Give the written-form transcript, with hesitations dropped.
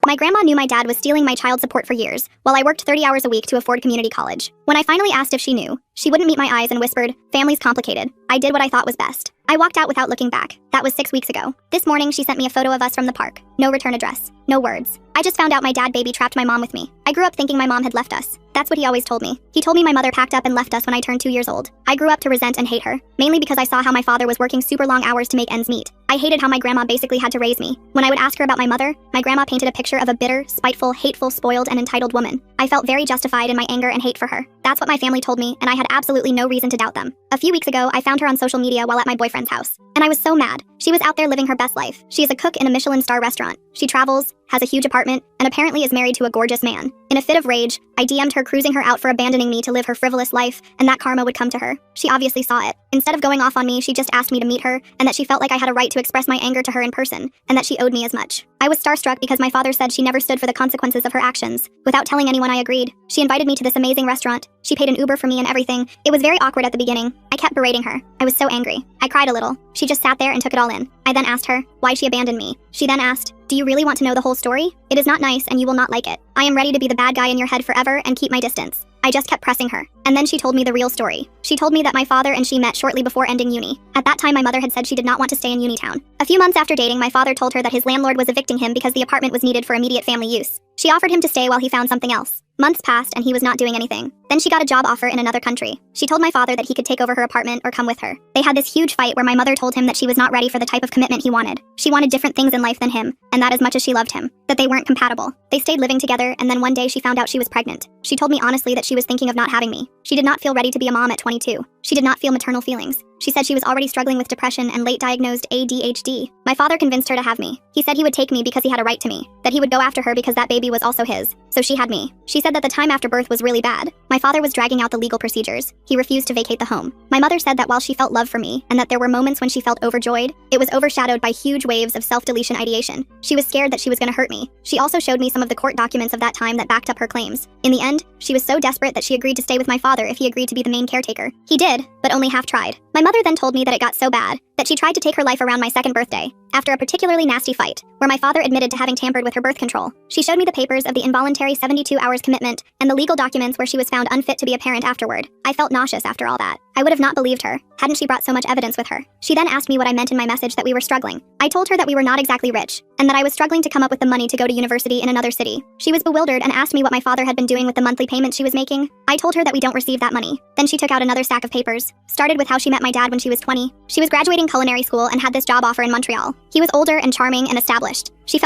My grandma knew my dad was stealing my child support for years, while I worked 30 hours a week to afford community college. When I finally asked if she knew, she wouldn't meet my eyes and whispered, "Family's complicated." I did what I thought was best. I walked out without looking back. That was 6 weeks ago. This morning, she sent me a photo of us from the park. No return address. No words. I just found out my dad baby trapped my mom with me. I grew up thinking my mom had left us. That's what he always told me. He told me my mother packed up and left us when I turned 2 years old. I grew up to resent and hate her, mainly because I saw how my father was working super long hours to make ends meet. I hated how my grandma basically had to raise me. When I would ask her about my mother, my grandma painted a picture of a bitter, spiteful, hateful, spoiled, and entitled woman. I felt very justified in my anger and hate for her. That's what my family told me, and I had absolutely no reason to doubt them. A few weeks ago, I found her on social media while at my boyfriend's house, and I was so mad. She was out there living her best life. She is a cook in a Michelin star restaurant. She travels, has a huge apartment, and apparently is married to a gorgeous man. In a fit of rage, I DM'd her cruising her out for abandoning me to live her frivolous life, and that karma would come to her. She obviously saw it. Instead of going off on me, she just asked me to meet her, and that she felt like I had a right to express my anger to her in person, and that she owed me as much. I was starstruck because my father said she never stood for the consequences of her actions. Without telling anyone, I agreed. She invited me to this amazing restaurant. She paid an Uber for me and everything. It was very awkward at the beginning. I kept berating her. I was so angry. I cried a little. She just sat there and took it all in. I then asked her why she abandoned me. She then asked, "Do you really want to know the whole story? It is not nice and you will not like it. I am ready to be the bad guy in your head forever and keep my distance." I just kept pressing her. And then she told me the real story. She told me that my father and she met shortly before ending uni. At that time, my mother had said she did not want to stay in Unitown. A few months after dating, my father told her that his landlord was evicting him because the apartment was needed for immediate family use. She offered him to stay while he found something else. Months passed and he was not doing anything. Then she got a job offer in another country. She told my father that he could take over her apartment or come with her. They had this huge fight where my mother told him that she was not ready for the type of commitment he wanted. She wanted different things in life than him, and that as much as she loved him. That they weren't compatible. They stayed living together, and then one day she found out she was pregnant. She told me honestly that she was thinking of not having me. She did not feel ready to be a mom at 22. She did not feel maternal feelings. She said she was already struggling with depression and late-diagnosed ADHD. My father convinced her to have me. He said he would take me because he had a right to me. That he would go after her because that baby was also his. So she had me. She said that the time after birth was really bad. My father was dragging out the legal procedures. He refused to vacate the home. My mother said that while she felt love for me, and that there were moments when she felt overjoyed, it was overshadowed by huge waves of self-deletion ideation. She was scared that she was going to hurt me. She also showed me some of the court documents of that time that backed up her claims. In the end, she was so desperate that she agreed to stay with my father if he agreed to be the main caretaker. He did, but only half tried. My mother then told me that it got so bad that she tried to take her life around my second birthday, after a particularly nasty fight, where my father admitted to having tampered with her birth control. She showed me the papers of the involuntary 72 hours commitment and the legal documents where she was found unfit to be a parent afterward. I felt nauseous after all that. I would have not believed her, hadn't she brought so much evidence with her. She then asked me what I meant in my message that we were struggling. I told her that we were not exactly rich, and that I was struggling to come up with the money to go to university in another city. She was bewildered and asked me what my father had been doing with the monthly payments she was making. I told her that we don't receive that money. Then she took out another stack of papers. Started with how she met my dad when she was 20. She was graduating culinary school and had this job offer in Montreal. He was older and charming and established. She felt